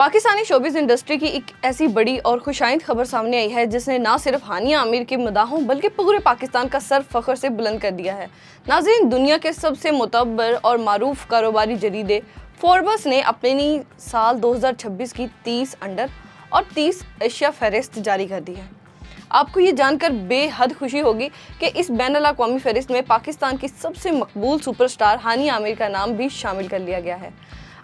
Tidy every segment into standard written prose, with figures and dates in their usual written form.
Pakistani showbiz industry की एक ऐसी बड़ी और खुशाइंद खबर सामने आई है जिसने ना सिर्फ हानिया आमिर के मदाहों बल्कि पूरे पाकिस्तान का सर फख्र से बुलंद कर दिया है। नाज़रीन, दुनिया के सबसे मुतब्बर और मारूफ कारोबारी जरीदे फोर्ब्स ने अपनी साल 2026 की 30 अंडर और 30 एशिया फहरिस्त जारी कर दी है। आपको ये जानकर बेहद खुशी होगी कि इस बैनुल-अक़वामी फहरिस्त में पाकिस्तान की सबसे मकबूल सुपरस्टार हानिया आमिर का नाम भी शामिल कर लिया गया है।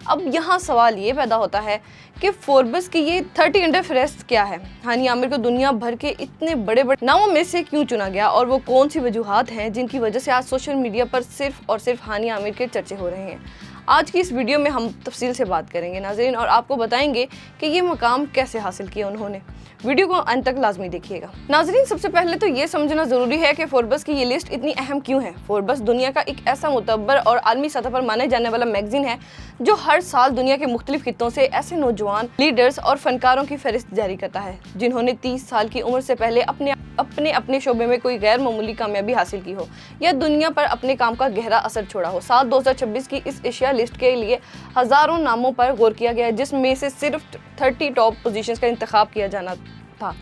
अब यहाँ सवाल ये पैदा होता है कि फोर्ब्स की ये 30 अंडर फहरिस्त क्या है? हानिया आमिर को दुनिया भर के इतने बड़े बड़े नामों में से क्यों चुना गया और वो कौन सी वजूहात हैं जिनकी वजह से आज सोशल मीडिया पर सिर्फ और सिर्फ हानिया आमिर के चर्चे हो रहे हैं? आज की इस वीडियो में हम तफसील से बात करेंगे नाज़रीन, और आपको बताएंगे कि ये मुकाम कैसे हासिल किया उन्होंने। वीडियो को अंत तक लाजमी देखिएगा। नाज़रीन, सबसे पहले तो ये समझना ज़रूरी है कि फोर्ब्स की ये लिस्ट इतनी अहम क्यों है। फोर्ब्स दुनिया का एक ऐसा मुतब्बर और आलमी सतह पर माने जाने वाला मैगजीन है जो हर साल दुनिया के मुख्तलिफ खित्तों से ऐसे नौजवान लीडर्स और फनकारों की फहरिस्त जारी करता है जिन्होंने 30 साल की उम्र से पहले अपने शोबे में कोई गैर मामूली कामयाबी हासिल की हो या दुनिया पर अपने काम का गहरा असर छोड़ा हो। साल 2026 की इस एशिया लिस्ट के लिए हज़ारों नामों पर गौर किया गया जिसमें से सिर्फ 30 टॉप पोजीशंस का इंतखाब किया जाना था,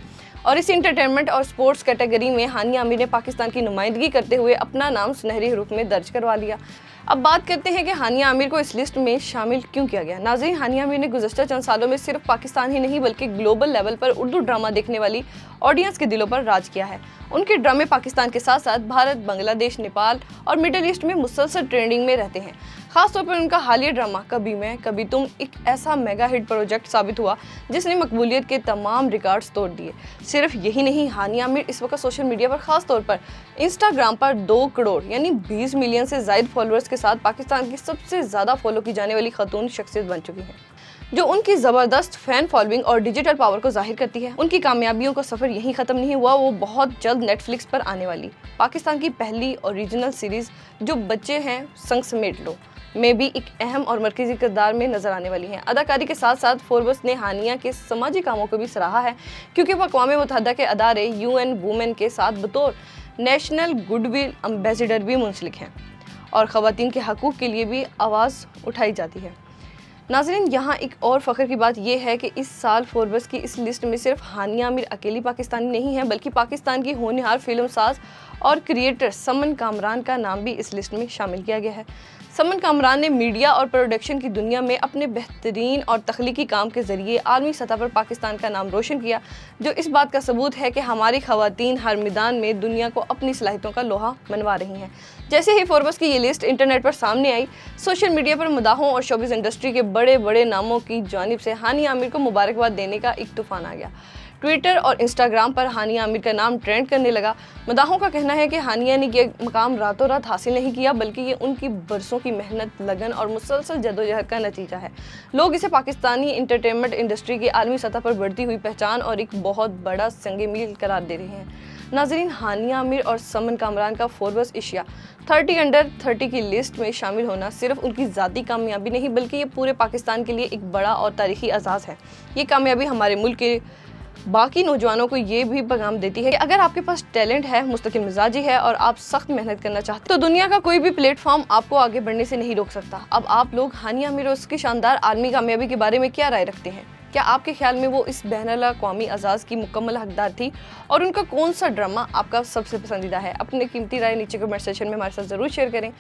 और इस एंटरटेनमेंट और स्पोर्ट्स कैटेगरी में हानिया आमिर ने पाकिस्तान की नुमाइंदगी करते हुए अपना नाम सुनहरी हरूफ में दर्ज करवा लिया। अब बात करते हैं कि हानिया आमिर को इस लिस्ट में शामिल क्यों किया गया। नाज़रीन, हानिया आमिर ने गुज़श्ता चंद सालों में सिर्फ पाकिस्तान ही नहीं बल्कि ग्लोबल लेवल पर उर्दू ड्रामा देखने वाली ऑडियंस के दिलों पर राज किया है। उनके ड्रामे पाकिस्तान के साथ साथ भारत, बांग्लादेश, नेपाल और मिडिल ईस्ट में मुसलसल ट्रेंडिंग में रहते हैं। खासतौर पर उनका हालिया ड्रामा कभी मैं कभी तुम एक ऐसा मेगा हिट प्रोजेक्ट साबित हुआ जिसने मकबूलियत के तमाम रिकॉर्ड्स तोड़ दिए। सिर्फ यही नहीं, हानिया आमिर इस वक्त सोशल मीडिया पर खास तौर पर इंस्टाग्राम पर 2 करोड़ यानी 20 मिलियन से ज़ायद फॉलोअर्स के साथ पाकिस्तान की सबसे ज़्यादा फॉलो की जाने वाली खातून शख्सियत बन चुकी हैं, जो उनकी ज़बरदस्त फैन फॉलोइंग और डिजिटल पावर को जाहिर करती है। उनकी कामयाबियों का सफ़र यहीं ख़त्म नहीं हुआ, वो बहुत जल्द नेटफ्लिक्स पर आने वाली पाकिस्तान की पहली ओरिजिनल सीरीज़ जो बच्चे हैं संग समेट लो में भी एक अहम और मरकज़ी किरदार में नजर आने वाली हैं। अदाकारी के साथ साथ फोर्ब्स ने हानिया के समाजी कामों को भी सराहा है क्योंकि वो अक़वाम मुत्तहिदा के अदारे UN वुमेन के साथ बतौर नेशनल गुडविल एम्बेसडर भी मुंसलिक हैं और ख़वातीन के हकूक़ के लिए भी आवाज़ उठाई जाती है। नाज़रीन, यहाँ एक और फ़ख्र की बात यह है कि इस साल फोर्ब्स की इस लिस्ट में सिर्फ हानिया आमिर अकेली पाकिस्तानी नहीं है बल्कि पाकिस्तान की होनहार फिल्म साज और क्रिएटर समन कामरान का नाम भी इस लिस्ट में शामिल किया गया है। समन कामरान ने मीडिया और प्रोडक्शन की दुनिया में अपने बेहतरीन और तख्लीकी काम के ज़रिए आलमी सतह पर पाकिस्तान का नाम रोशन किया, जो इस बात का सबूत है कि हमारी ख़वातीन हर मैदान में दुनिया को अपनी सलाहियतों का लोहा मनवा रही हैं। जैसे ही फोर्ब्स की ये लिस्ट इंटरनेट पर सामने आई, सोशल मीडिया पर मदाहों और शोबिज़ इंडस्ट्री के बड़े बड़े नामों की जानिब से हानिया आमिर को मुबारकबाद देने का एक तूफ़ान आ गया। ट्विटर और इंस्टाग्राम पर हानिया आमिर का नाम ट्रेंड करने लगा। मदाहों का कहना है कि हानिया ने ये मकाम रातों रात हासिल नहीं किया बल्कि ये उनकी बरसों की मेहनत, लगन और मुसलसल जदोजहद का नतीजा है। लोग इसे पाकिस्तानी एंटरटेनमेंट इंडस्ट्री की आलमी सतह पर बढ़ती हुई पहचान और एक बहुत बड़ा संग मील करार दे रहे हैं। नाज़रीन, हानिया आमिर और समन कामरान का फोर्ब्स एशिया 30 अंडर 30 की लिस्ट में शामिल होना सिर्फ उनकी ज़ाती कामयाबी नहीं बल्कि ये पूरे पाकिस्तान के लिए एक बड़ा और तारीखी एजाज़ है। ये कामयाबी हमारे मुल्क के बाकी नौजवानों को ये भी पैगाम देती है कि अगर आपके पास टैलेंट है, मुस्तकिल मिजाजी है और आप सख्त मेहनत करना चाहते हैं तो दुनिया का कोई भी प्लेटफॉर्म आपको आगे बढ़ने से नहीं रोक सकता। अब आप लोग हानिया आमिर और उसकी शानदार आलमी कामयाबी के बारे में क्या राय रखते हैं? क्या आपके ख्याल में वो इस बैनुल-अक़वामी एजाज़ की मुकम्मल हकदार थी और उनका कौन सा ड्रामा आपका सबसे पसंदीदा है? अपने कीमती राय नीचे कमेंट सेक्शन में हमारे साथ ज़रूर शेयर करें।